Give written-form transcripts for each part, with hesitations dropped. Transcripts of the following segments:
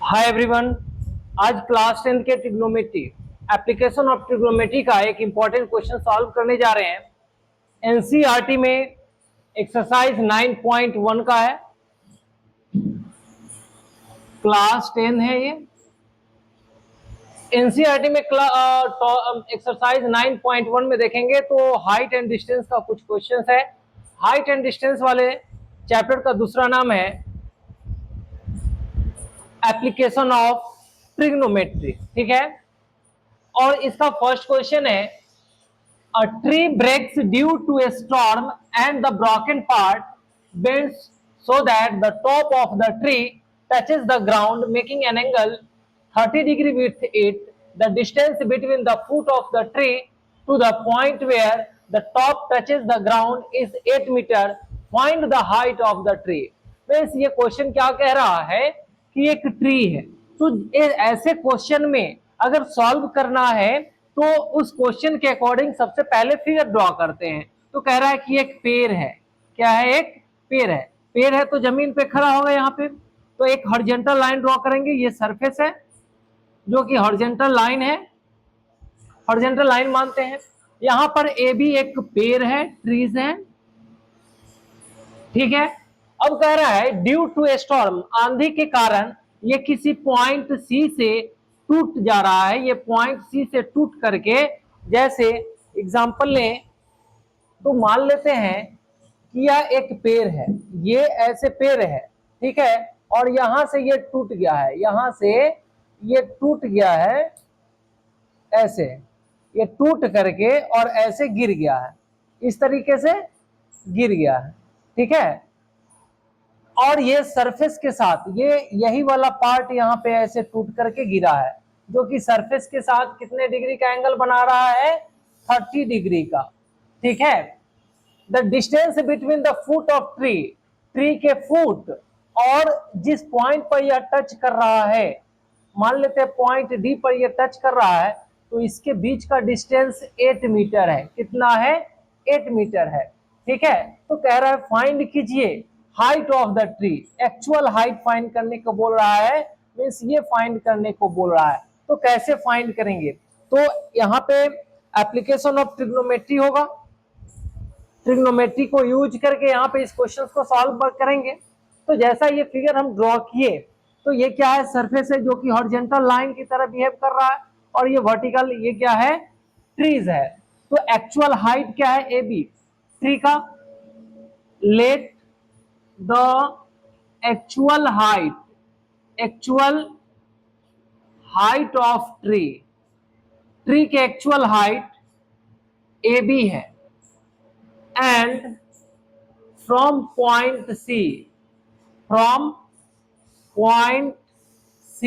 Hi everyone. आज class 10 के trigonometry application of trigonometry का एक इंपॉर्टेंट क्वेश्चन सॉल्व करने जा रहे हैं। एनसीईआरटी में एक्सरसाइज 9.1 का है, क्लास 10 है ये। एनसीईआरटी में एक्सरसाइज 9.1 में देखेंगे तो हाइट एंड डिस्टेंस का कुछ क्वेश्चन है। हाइट एंड डिस्टेंस वाले चैप्टर का दूसरा नाम है एप्लीकेशन ऑफ ट्रिग्नोमेट्री, ठीक है। और इसका फर्स्ट क्वेश्चन है, a tree breaks due to a storm and the broken part bends so that the top of the tree touches the ground, making an angle 30 degree with it. The distance between the foot of the tree to the point where the top touches the ground is 8 meter. Find the height of the tree. Means ये question क्या कह रहा है कि एक tree है, तो ऐसे क्वेश्चन में अगर सॉल्व करना है तो उस क्वेश्चन के अकॉर्डिंग सबसे पहले फिगर ड्रॉ करते हैं। तो कह रहा है कि एक पेड़ है। क्या है? एक पेड़ है। पेड़ है तो जमीन पे खड़ा होगा यहाँ पे, तो एक हॉरिजॉन्टल लाइन ड्रॉ करेंगे। ये सरफेस है जो कि हॉरिजॉन्टल लाइन है, हॉरिजॉन्टल लाइन मानते हैं। यहाँ पर ए भी एक पेड़ है, ट्रीज है, ठीक है। अब कह रहा है ड्यू टू ए स्टॉर्म, आंधी के कारण ये किसी पॉइंट सी से टूट जा रहा है। ये पॉइंट सी से टूट करके, जैसे एग्जांपल लें तो मान लेते हैं कि यह एक पेड़ है, ये ऐसे पेड़ है, ठीक है। और यहां से ये टूट गया है, यहां से ये टूट गया है, ऐसे ये टूट करके और ऐसे गिर गया है, इस तरीके से गिर गया है, ठीक है। और ये सरफेस के साथ ये यही वाला पार्ट यहाँ पे ऐसे टूट करके गिरा है, जो कि सरफेस के साथ कितने डिग्री का एंगल बना रहा है? 30 डिग्री का, ठीक है। The distance between the foot of tree, tree के फुट और जिस पॉइंट पर यह टच कर रहा है, मान लेते हैं पॉइंट डी पर यह टच कर रहा है, तो इसके बीच का डिस्टेंस 8 मीटर है। कितना है? 8 मीटर है, ठीक है। तो कह रहा है फाइंड कीजिए height of the tree. Actual height find करने को बोल रहा है, मीन्स ये फाइंड करने को बोल रहा है। तो कैसे फाइंड करेंगे? तो यहाँ पे एप्लीकेशन ऑफ ट्रिग्नोमेट्री होगा। ट्रिग्नोमेट्री को यूज करके यहाँ पे इस क्वेश्चन को सॉल्व करेंगे। तो जैसा ये फिगर हम ड्रॉ किए, तो ये क्या है? सरफेस है जो कि हॉरिजॉन्टल लाइन की तरह बिहेव कर रहा है, और ये वर्टिकल, ये क्या है? ट्रीज है। तो एक्चुअल हाइट क्या है? ए बी ट्री का। Let the actual height of tree, tree के एक्चुअल हाइट ए बी है, and from point C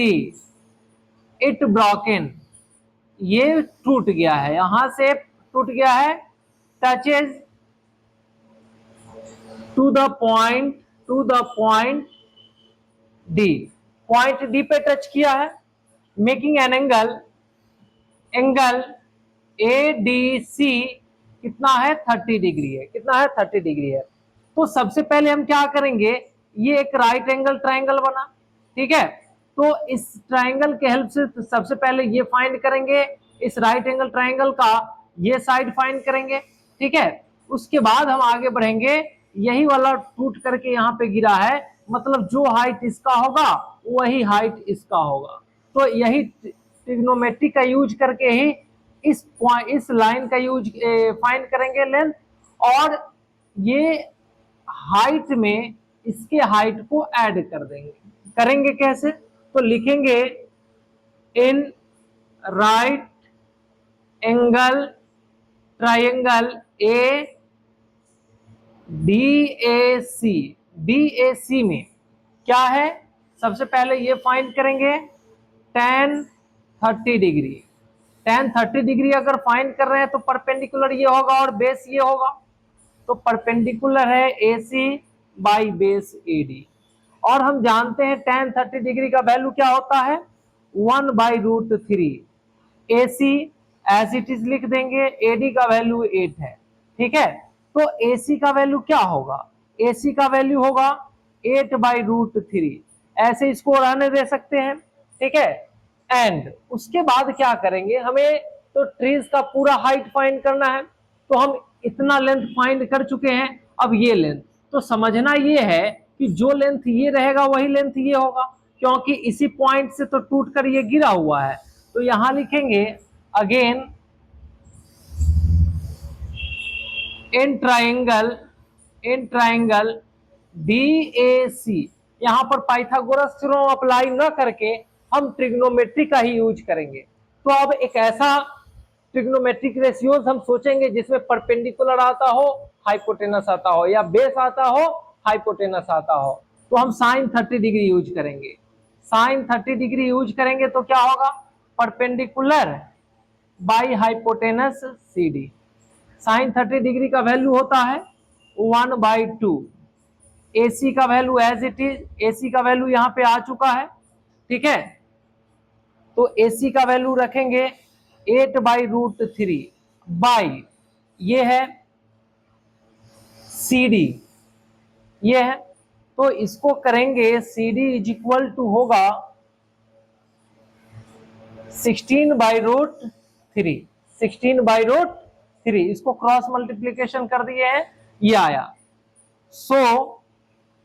it broken, ये टूट गया है, यहां से टूट गया है, touches to the point D, point D पे टच किया है, मेकिंग एन एंगल ADC कितना है? 30 डिग्री है। कितना है? 30 डिग्री है। तो सबसे पहले हम क्या करेंगे, ये एक राइट एंगल ट्राइंगल बना, ठीक है। तो इस ट्राइंगल के हेल्प से सबसे पहले ये फाइंड करेंगे, इस राइट एंगल ट्राइंगल का ये साइड फाइंड करेंगे, ठीक है। उसके बाद हम आगे बढ़ेंगे, यही वाला टूट करके यहाँ पे गिरा है, मतलब जो हाइट इसका होगा वही हाइट इसका होगा। तो यही ट्रिग्नोमेट्री का यूज करके ही इस लाइन का यूज फाइंड करेंगे लेंथ, और ये हाइट में इसके हाइट को ऐड कर देंगे। करेंगे कैसे? तो लिखेंगे in right angle triangle DAC में क्या है? सबसे पहले ये फाइंड करेंगे tan 30 डिग्री। tan 30 डिग्री अगर फाइंड कर रहे हैं तो परपेंडिकुलर ये होगा और बेस ये होगा, तो परपेंडिकुलर है AC बाई बेस AD। और हम जानते हैं tan 30 डिग्री का वैल्यू क्या होता है? 1/√3। AC एज इट इज लिख देंगे, AD का वैल्यू 8 है, ठीक है। तो AC का वैल्यू क्या होगा? AC का वैल्यू होगा 8/√3। ऐसे इसको रहने दे सकते हैं, ठीक है। एंड उसके बाद क्या करेंगे, हमें तो ट्रीज का पूरा हाइट फाइंड करना है, तो हम इतना लेंथ फाइंड कर चुके हैं। अब ये लेंथ तो समझना ये है कि जो लेंथ ये रहेगा वही लेंथ ये होगा, क्योंकि इसी पॉइंट से तो टूट कर ये गिरा हुआ है। तो यहां लिखेंगे अगेन इन ट्राइंगल DAC। यहां पर पाइथागोरस थ्योरम अप्लाई न करके हम ट्रिग्नोमेट्री का ही यूज करेंगे। तो अब एक ऐसा ट्रिग्नोमेट्रिक रेशियोज हम सोचेंगे जिसमें परपेंडिकुलर आता हो, हाइपोटेनस आता हो, या बेस आता हो, हाइपोटेनस आता हो। तो हम साइन 30 डिग्री यूज करेंगे। साइन 30 डिग्री यूज करेंगे तो क्या होगा, perpendicular by hypotenuse CD। Sine 30 degree का वैल्यू होता है 1/2। AC का value as it is, AC का वैल्यू यहां पे आ चुका है, ठीक है। तो AC का वैल्यू रखेंगे 8/√3 बाई ये है CD, ये है। तो इसको करेंगे CD इज इक्वल टू होगा 16/√3। 16/√3 इसको क्रॉस मल्टीप्लीकेशन कर दिए हैं, ये आया। सो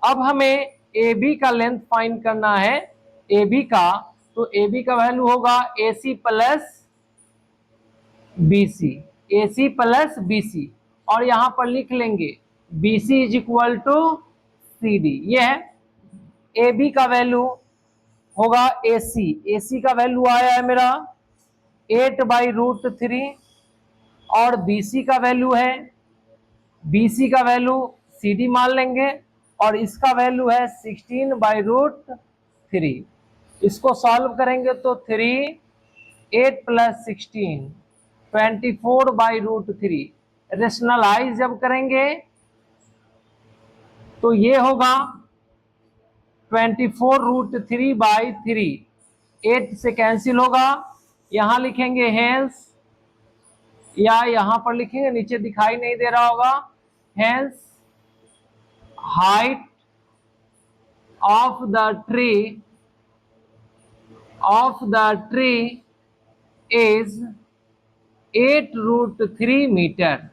अब हमें AB का लेंथ फाइंड करना है, AB का। तो AB का वैल्यू होगा AC plus BC, AC plus BC, और यहां पर लिख लेंगे BC is equal to CD। ये है AB का वैल्यू होगा AC का वैल्यू आया है मेरा 8/√3, और BC का वैल्यू है, BC का वैल्यू CD मान लेंगे, और इसका वैल्यू है 16/√3। इसको सॉल्व करेंगे तो 3, 8 + 16 24/√3। रेशनलाइज जब करेंगे तो ये होगा 24√3/3। 8 से कैंसिल होगा, यहां लिखेंगे हेंस, या यहां पर लिखेंगे, नीचे दिखाई नहीं दे रहा होगा, hence height of the tree is 8√3 metre.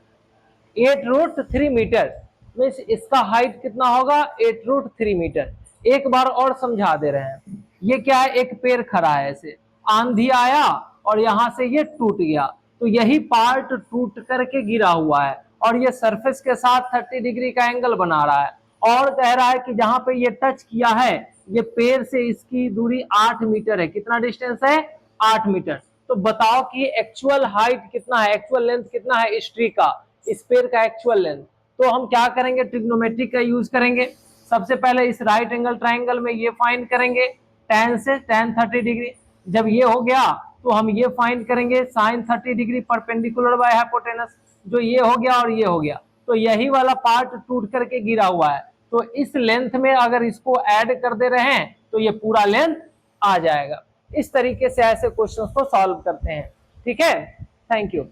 8√3 metre means इसका हाइट कितना होगा, 8√3 मीटर। एक बार और समझा दे रहे हैं, ये क्या है, एक पेड़ खड़ा है, ऐसे आंधी आया और यहां से ये टूट गया, तो यही पार्ट टूट करके गिरा हुआ है, और ये सरफेस के साथ 30 डिग्री का एंगल बना रहा है, और कह रहा है कि जहां पे ये टच किया है, ये पेड़ से इसकी दूरी 8 मीटर है। कितना डिस्टेंस है, 8 मीटर। तो बताओ कि एक्चुअल हाइट कितना है, एक्चुअल लेंथ कितना है इस ट्री का, इस पेड़ का एक्चुअल लेंथ। तो हम क्या करेंगे, ट्रिग्नोमेट्री का यूज करेंगे। सबसे पहले इस राइट एंगल ट्राइंगल में ये फाइंड करेंगे tan से, tan 30 डिग्री। जब ये हो गया तो हम ये फाइंड करेंगे sine 30 degree perpendicular by hypotenuse. जो ये हो गया और ये हो गया, तो यही वाला पार्ट टूट करके गिरा हुआ है, तो इस लेंथ में अगर इसको ऐड कर दे रहे हैं तो ये पूरा लेंथ आ जाएगा। इस तरीके से ऐसे क्वेश्चंस को सॉल्व करते हैं, ठीक है। Thank you.